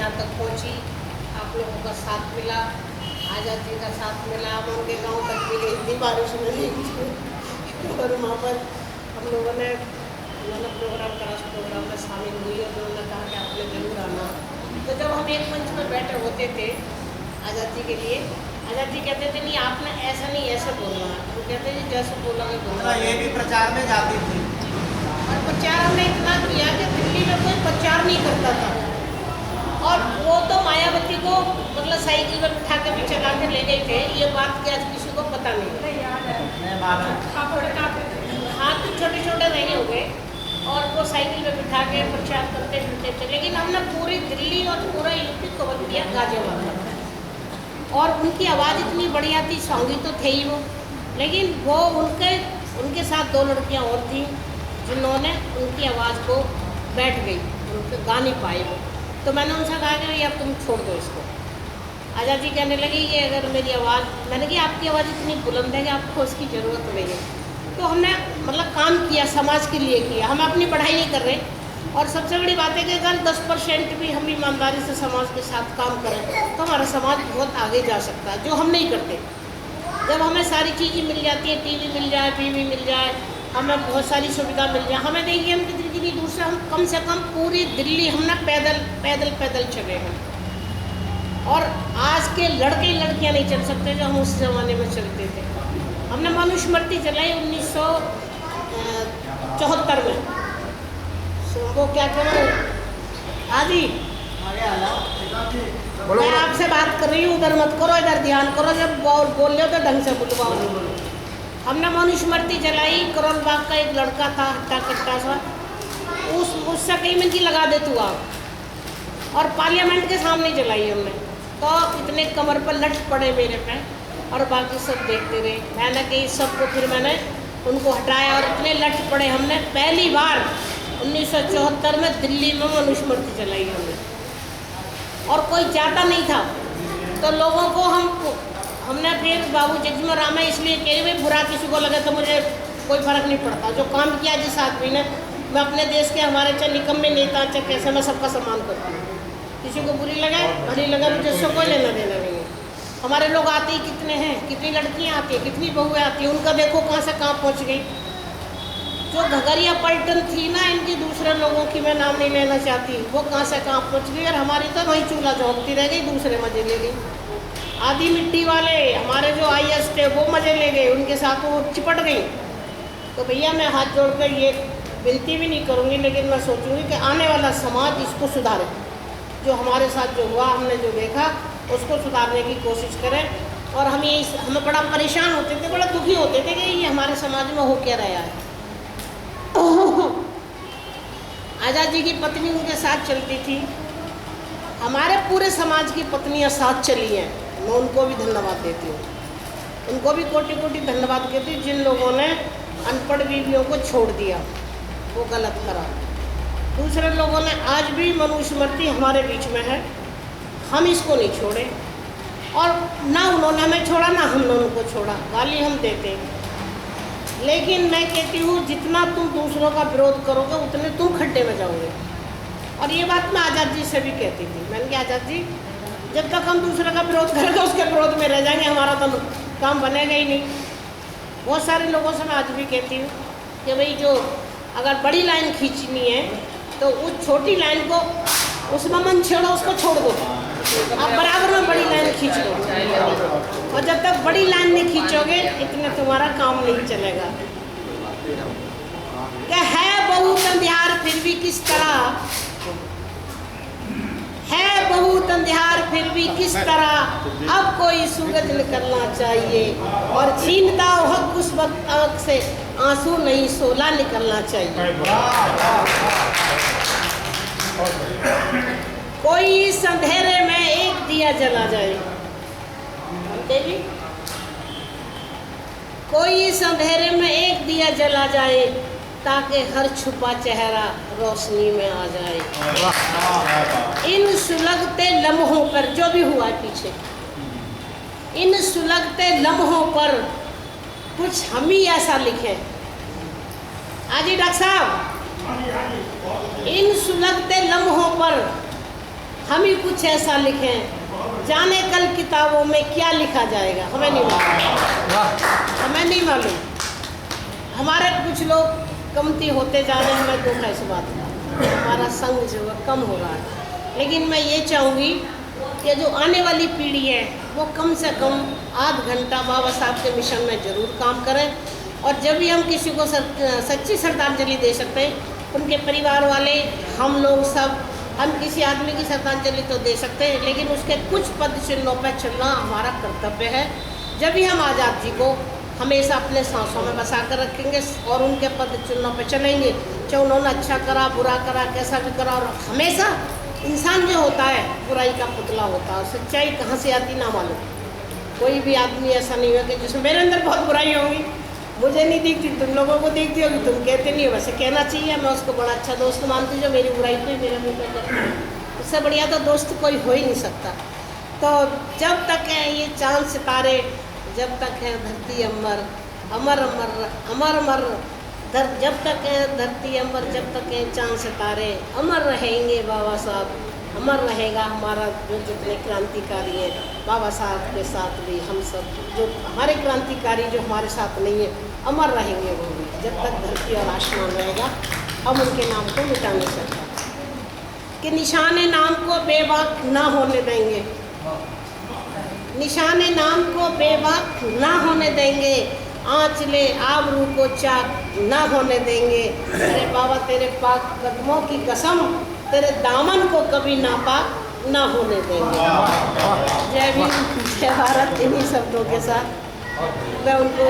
यहाँ तक पहुँची, आप लोगों का साथ मिला, आज़ादी का साथ मिला, हम उनके गांव तक भी गई थी बारिश में और वहाँ पर हम लोगों ने प्रोग्राम करा, उस प्रोग्राम में शामिल हुई और उन्होंने कहा कि आपने जरूर आना। तो जब हम एक मंच में बैठे होते थे आज़ादी के लिए, आज़ादी कहते थे नहीं आपने ऐसा नहीं ऐसे बोलना, वो कहते थे जैसे बोलोगे बोलना। ये भी प्रचार में जाती थी और प्रचार हमने इतना किया कि दिल्ली में कोई प्रचार नहीं करता था, और वो तो मायावती को मतलब साइकिल में बिठा के भी चला के ले गए थे, ये बात कि आज किसी को पता नहीं। हाथ छोटे छोटे नहीं हो गए और वो साइकिल में बिठा के प्रचार करते फिरते थे, लेकिन हमने पूरी दिल्ली और पूरा यूपी कवर किया गाजियाबाद में। और उनकी आवाज़ इतनी बढ़िया थी, सॉन्गी तो थे ही वो, लेकिन वो उनके साथ दो लड़कियां और थी जिन्होंने उनकी आवाज़ को बैठ गई, उनके गा नहीं पाए वो। तो मैंने उनसे कहा कि अब तुम छोड़ दो इसको। आज़ादी कहने लगी कि अगर मेरी आवाज़, मैंने कहा आपकी आवाज़ इतनी बुलंद है कि आपको उसकी ज़रूरत नहीं है। तो हमने मतलब काम किया, समाज के लिए किया, हम अपनी पढ़ाई नहीं कर रहे। और सबसे बड़ी बात है कि अगर 10% भी हम ईमानदारी से समाज के साथ काम करें तो हमारा समाज बहुत आगे जा सकता है, जो हम नहीं करते। जब हमें सारी चीज़ें मिल जाती है, टीवी मिल जाए, टीवी मिल जाए, हमें बहुत सारी सुविधा मिल जाए, हमें देखिए हम कितनी दूर से, हम कम से कम पूरी दिल्ली हमने पैदल चले हैं। और आज के लड़के लड़कियां नहीं चल सकते जो हम उस ज़माने में चलते थे। हमने मनुस्मृति चलाई 1974 में, वो क्या करो आदि मैं आपसे बात कर रही हूँ, उधर मत करो, इधर ध्यान करो, जब बोल रहे हो तो ढंग से बुलवाओ। हमने मनुस्मृति चलाई, करोल बाग का एक लड़का था हट्टा कट्टा सा, उससे कई मिनट लगा दे तू आप, और पार्लियामेंट के सामने चलाई हमने, तो इतने कमर पर लट पड़े मेरे पे और बाकी सब देखते रहे। मैंने कही सबको, फिर मैंने उनको हटाया और इतने लट पड़े। हमने पहली बार 1974 में दिल्ली में मनुस्मृति चलाई और कोई जाता नहीं था, तो लोगों को हमने फिर बाबू जगजीवन राम है इसलिए कहे भाई बुरा किसी को लगे तो मुझे कोई फर्क नहीं पड़ता। जो काम किया जिस आदमी ने, मैं अपने देश के हमारे चाहे निकम्मे नेता चाहे कैसे, मैं सबका सम्मान करती हूँ। किसी को बुरी लगे भली लगे, मुझे उससे कोई लेना देना नहीं है। हमारे लोग आते ही कितने हैं, कितनी लड़कियाँ आती हैं, कितनी बहुएँ आती हैं, उनका देखो कहाँ से कहाँ पहुँच गई। जो घगरिया पलटन थी ना इनकी, दूसरे लोगों की मैं नाम नहीं लेना चाहती, वो कहाँ से कहाँ पहुँच गई, और हमारी तो वही चूल्हा झोंकती रह गई, दूसरे मजे ले गई। आदि मिट्टी वाले हमारे जो IAS थे वो मजे ले गए, उनके साथ वो चिपट गई। तो भैया मैं हाथ जोड़कर ये विनती भी नहीं करूँगी, लेकिन मैं सोचूंगी कि आने वाला समाज इसको सुधारे। जो हमारे साथ जो हुआ, हमने जो देखा, उसको सुधारने की कोशिश करें। और हमें बड़ा परेशान होते थे, बड़ा दुखी होते थे कि ये हमारे समाज में हो क्या रहा है। आज़ादी की पत्नी उनके साथ चलती थी, हमारे पूरे समाज की पत्नियां साथ चली हैं, मैं उनको भी धन्यवाद देती हूँ। उनको भी कोटि कोटि धन्यवाद देती हूँ जिन लोगों ने अनपढ़ बीवियों को छोड़ दिया, वो गलत करा। दूसरे लोगों ने, आज भी मनुस्मृति हमारे बीच में है, हम इसको नहीं छोड़े, और ना उन्होंने हमें छोड़ा ना हमने उनको छोड़ा। गाली हम देते हैं, लेकिन मैं कहती हूँ जितना तुम दूसरों का विरोध करोगे उतने तुम खड्डे में जाओगे। और ये बात मैं आज़ाद जी से भी कहती थी, मैंने कहा आज़ाद जी जब तक हम दूसरे का विरोध करेंगे उसके विरोध में रह जाएंगे, हमारा तो काम बनेगा ही नहीं। बहुत सारे लोगों से मैं आज भी कहती हूँ कि भाई जो अगर बड़ी लाइन खींचनी है तो उस छोटी लाइन को, उसमें मन छेड़ो, उसको छोड़ दो, आप बराबर में बड़ी लाइन खींच लो। और जब तक बड़ी लाइन नहीं खींचोगे इतने तुम्हारा काम नहीं चलेगा। क्या है बहुत अंधियार फिर भी किस तरह, है बहुत अंधियार फिर भी किस तरह, अब कोई सूरज निकलना चाहिए, और छीनता हक उस वक्त आँख से आंसू नहीं सोला निकलना चाहिए। कोई इस अंधेरे में एक दिया जला जाए, देवी कोई इस अंधेरे में एक दिया जला जाए, ताकि हर छुपा चेहरा रोशनी में आ जाए। इन सुलगते लम्हों पर, जो भी हुआ पीछे, इन सुलगते लम्हों पर कुछ हम ही ऐसा लिखें। आजी डॉक्टर साहब, इन सुलगते लम्हों पर हम ही कुछ ऐसा लिखें, जाने कल किताबों में क्या लिखा जाएगा, हमें नहीं मालूम, हमें नहीं मालूम। हमारे कुछ लोग कमती होते जा रहे हैं, हमें दुख है इस बात का, हमारा संग जो है कम हो रहा है। लेकिन मैं ये चाहूँगी कि जो आने वाली पीढ़ी है वो कम से कम आध घंटा बाबा साहब के मिशन में ज़रूर काम करें। और जब भी हम किसी को सच्ची श्रद्धांजलि दे सकते हैं, उनके परिवार वाले, हम लोग सब, हम किसी आदमी की श्रद्धांजलि तो दे सकते हैं, लेकिन उसके कुछ पद चिन्हों पर चलना हमारा कर्तव्य है। जब भी हम आज़ाद जी को हमेशा अपने सांसों में बसा कर रखेंगे और उनके पद चिन्हों पर चलेंगे, चाहे उन्होंने अच्छा करा, बुरा करा, कैसा भी करा। और हमेशा इंसान जो होता है बुराई का पुतला होता है, सच्चाई कहाँ से आती ना मालूम। कोई भी आदमी ऐसा नहीं है कि जिसमें मेरे अंदर बहुत बुराई होगी, मुझे नहीं दिखती, तुम लोगों को दिखती होगी, तुम कहते नहीं हो, वैसे कहना चाहिए। मैं उसको बड़ा अच्छा दोस्त मानती हूँ जो मेरी बुराई को ही मेरे मुँह पर करता है। उससे बढ़िया तो दोस्त कोई हो ही नहीं सकता। तो जब तक है ये चांद सितारे, जब तक है धरती अमर, अमर अमर अमर अमर जब तक है धरती अमर, जब तक है चांद सितारे, अमर रहेंगे बाबा साहब, अमर रहेगा हमारा जो जितने क्रांतिकारी हैं। बाबा साहब के साथ भी हम सब जो हमारे क्रांतिकारी जो हमारे साथ नहीं है, अमर रहेंगे वो भी। जब तक धरती और आसमान रहेगा हम उनके नाम को मिटा नहीं सकते। कि निशाने नाम को बेबाक ना होने देंगे, निशाने नाम को बेबाक ना होने देंगे, आंचले आबरू को चाक ना होने देंगे। अरे बाबा तेरे पाक कदमों की कसम, तेरे दामन को कभी नापाक ना होने देंगे। जय भीम, जय भारत। इन्हीं शब्दों के साथ मैं उनको